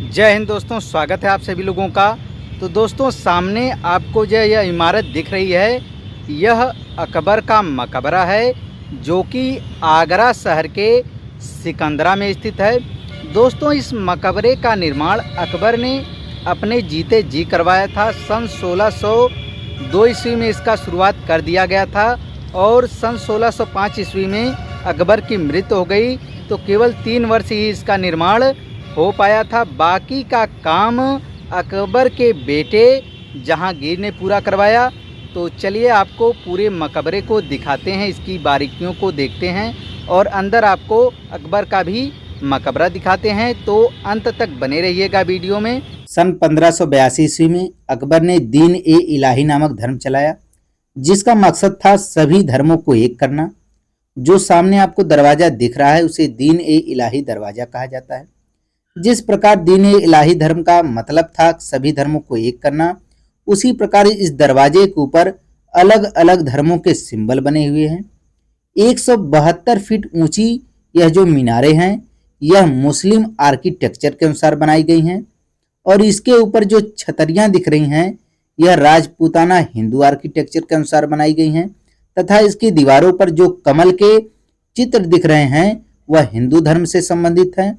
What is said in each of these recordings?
जय हिंद दोस्तों, स्वागत है आप सभी लोगों का। तो दोस्तों, सामने आपको जो यह इमारत दिख रही है, यह अकबर का मकबरा है जो कि आगरा शहर के सिकंदरा में स्थित है। दोस्तों, इस मकबरे का निर्माण अकबर ने अपने जीते जी करवाया था। सन 1602 ईस्वी में इसका शुरुआत कर दिया गया था और सन 1605 ईस्वी में अकबर की मृत्यु हो गई, तो केवल 3 वर्ष ही इसका निर्माण हो पाया था। बाकी का काम अकबर के बेटे जहांगीर ने पूरा करवाया। तो चलिए आपको पूरे मकबरे को दिखाते हैं, इसकी बारीकियों को देखते हैं और अंदर आपको अकबर का भी मकबरा दिखाते हैं। तो अंत तक बने रहिएगा वीडियो में। सन 1582 ईस्वी में अकबर ने दीन ए इलाही नामक धर्म चलाया, जिसका मकसद था सभी धर्मों को एक करना। जो सामने आपको दरवाजा दिख रहा है उसे दीन ए इलाही दरवाजा कहा जाता है। जिस प्रकार दीन ए इलाही धर्म का मतलब था सभी धर्मों को एक करना, उसी प्रकार इस दरवाजे के ऊपर अलग अलग धर्मों के सिंबल बने हुए हैं। 172 फीट ऊंची यह जो मीनारें हैं, यह मुस्लिम आर्किटेक्चर के अनुसार बनाई गई हैं और इसके ऊपर जो छतरियां दिख रही हैं, यह राजपूताना हिंदू आर्किटेक्चर के अनुसार बनाई गई हैं तथा इसकी दीवारों पर जो कमल के चित्र दिख रहे हैं वह हिंदू धर्म से संबंधित हैं।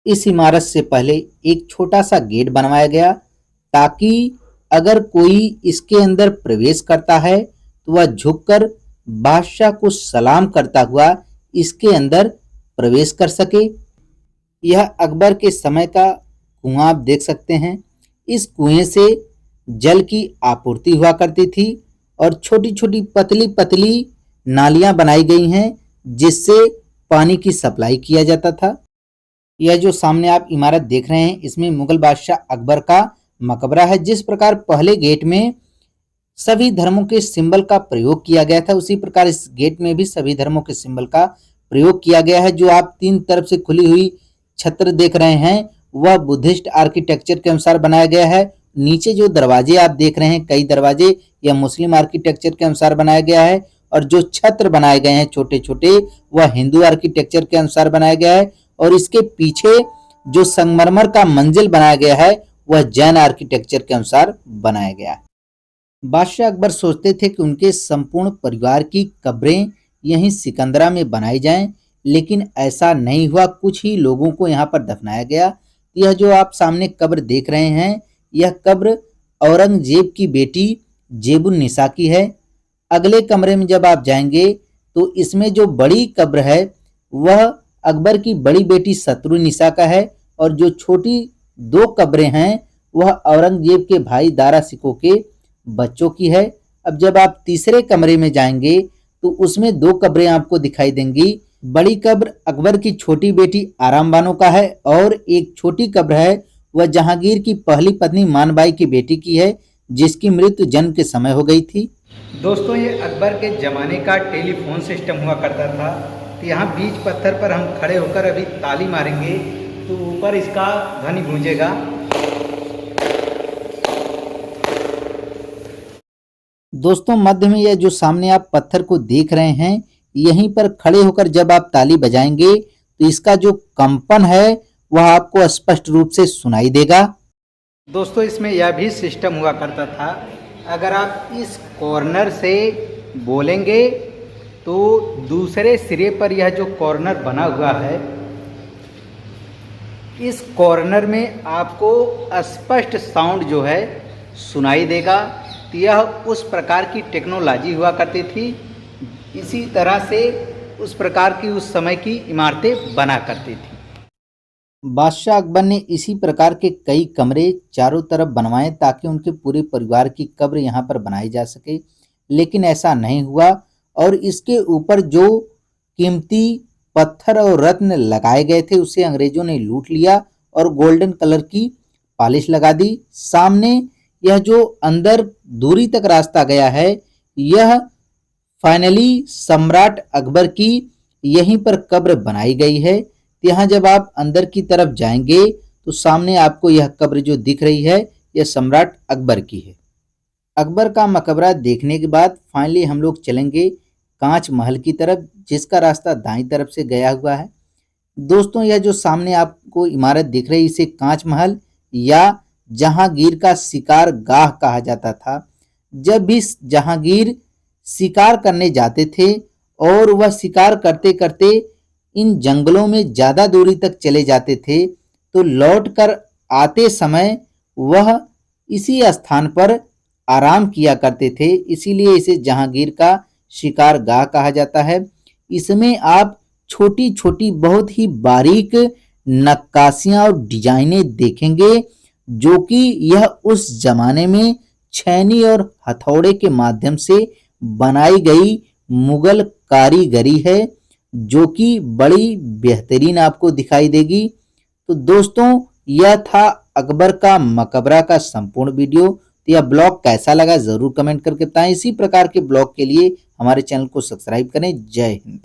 इस इमारत से पहले एक छोटा सा गेट बनवाया गया ताकि अगर कोई इसके अंदर प्रवेश करता है तो वह झुककर बादशाह को सलाम करता हुआ इसके अंदर प्रवेश कर सके। यह अकबर के समय का कुआं आप देख सकते हैं। इस कुएं से जल की आपूर्ति हुआ करती थी और छोटी छोटी पतली पतली नालियां बनाई गई हैं जिससे पानी की सप्लाई किया जाता था। यह जो सामने आप इमारत देख रहे हैं, इसमें मुगल बादशाह अकबर का मकबरा है। जिस प्रकार पहले गेट में सभी धर्मों के सिंबल का प्रयोग किया गया था, उसी प्रकार इस गेट में भी सभी धर्मों के सिंबल का प्रयोग किया गया है। जो आप 3 तरफ से खुली हुई छत्र देख रहे हैं वह बुद्धिस्ट आर्किटेक्चर के अनुसार बनाया गया है। नीचे जो दरवाजे आप देख रहे हैं, कई दरवाजे, यह मुस्लिम आर्किटेक्चर के अनुसार बनाया गया है और जो छत्र बनाए गए हैं छोटे छोटे, वह हिंदू आर्किटेक्चर के अनुसार बनाया गया है और इसके पीछे जो संगमरमर का मंजिल बनाया गया है वह जैन आर्किटेक्चर के अनुसार बनाया गया है। बादशाह अकबर सोचते थे कि उनके संपूर्ण परिवार की कब्रें यहीं सिकंदरा में बनाई जाएं, लेकिन ऐसा नहीं हुआ। कुछ ही लोगों को यहाँ पर दफनाया गया। यह जो आप सामने कब्र देख रहे हैं, यह कब्र औरंगजेब की बेटी जेबुन निसा की है। अगले कमरे में जब आप जाएंगे तो इसमें जो बड़ी कब्र है वह अकबर की बड़ी बेटी शत्रुनिसा का है और जो छोटी 2 कब्रें हैं वह औरंगजेब के भाई दारा शिकोह के बच्चों की है। अब जब आप तीसरे कमरे में जाएंगे तो उसमें 2 कब्रें आपको दिखाई देंगी। बड़ी कब्र अकबर की छोटी बेटी आराम बानो का है और एक छोटी कब्र है वह जहांगीर की पहली पत्नी मानबाई की बेटी की है, जिसकी मृत्यु जन्म के समय हो गई थी। दोस्तों, ये अकबर के ज़माने का टेलीफोन सिस्टम हुआ करता था। तो यहाँ बीच पत्थर पर हम खड़े होकर अभी ताली मारेंगे तो ऊपर इसका ध्वनि गूंजेगा। दोस्तों, मध्य में यह जो सामने आप पत्थर को देख रहे हैं, यहीं पर खड़े होकर जब आप ताली बजाएंगे तो इसका जो कंपन है वह आपको स्पष्ट रूप से सुनाई देगा। दोस्तों, इसमें यह भी सिस्टम हुआ करता था, अगर आप इस कॉर्नर से बोलेंगे तो दूसरे सिरे पर यह जो कॉर्नर बना हुआ है, इस कॉर्नर में आपको स्पष्ट साउंड जो है सुनाई देगा। तो यह उस प्रकार की टेक्नोलॉजी हुआ करती थी। इसी तरह से उस प्रकार की उस समय की इमारतें बना करती थी। बादशाह अकबर ने इसी प्रकार के कई कमरे चारों तरफ बनवाए ताकि उनके पूरे परिवार की कब्र यहाँ पर बनाई जा सके, लेकिन ऐसा नहीं हुआ और इसके ऊपर जो कीमती पत्थर और रत्न लगाए गए थे उसे अंग्रेजों ने लूट लिया और गोल्डन कलर की पॉलिश लगा दी। सामने यह जो अंदर दूरी तक रास्ता गया है, यह फाइनली सम्राट अकबर की यहीं पर कब्र बनाई गई है। यहाँ जब आप अंदर की तरफ जाएंगे तो सामने आपको यह कब्र जो दिख रही है यह सम्राट अकबर की है। अकबर का मकबरा देखने के बाद फाइनली हम लोग चलेंगे कांच महल की तरफ, जिसका रास्ता दाईं तरफ से गया हुआ है। दोस्तों यह जो सामने आपको इमारत दिख रही है इसे कांच महल या जहांगीर का शिकार गाह कहा जाता था। जब भी जहांगीर शिकार करने जाते थे और वह शिकार करते करते इन जंगलों में ज्यादा दूरी तक चले जाते थे तो लौटकर आते समय वह इसी स्थान पर आराम किया करते थे, इसीलिए इसे जहांगीर का शिकार गाह कहा जाता है। इसमें आप छोटी छोटी बहुत ही बारीक नक्काशियां और डिजाइनें देखेंगे जो कि यह उस जमाने में छैनी और हथौड़े के माध्यम से बनाई गई मुगल कारीगरी है जो कि बड़ी बेहतरीन आपको दिखाई देगी। तो दोस्तों यह था अकबर का मकबरा का संपूर्ण वीडियो। तो यह ब्लॉग कैसा लगा जरूर कमेंट करके बताएं। इसी प्रकार के ब्लॉग के लिए हमारे चैनल को सब्सक्राइब करें। जय हिंद।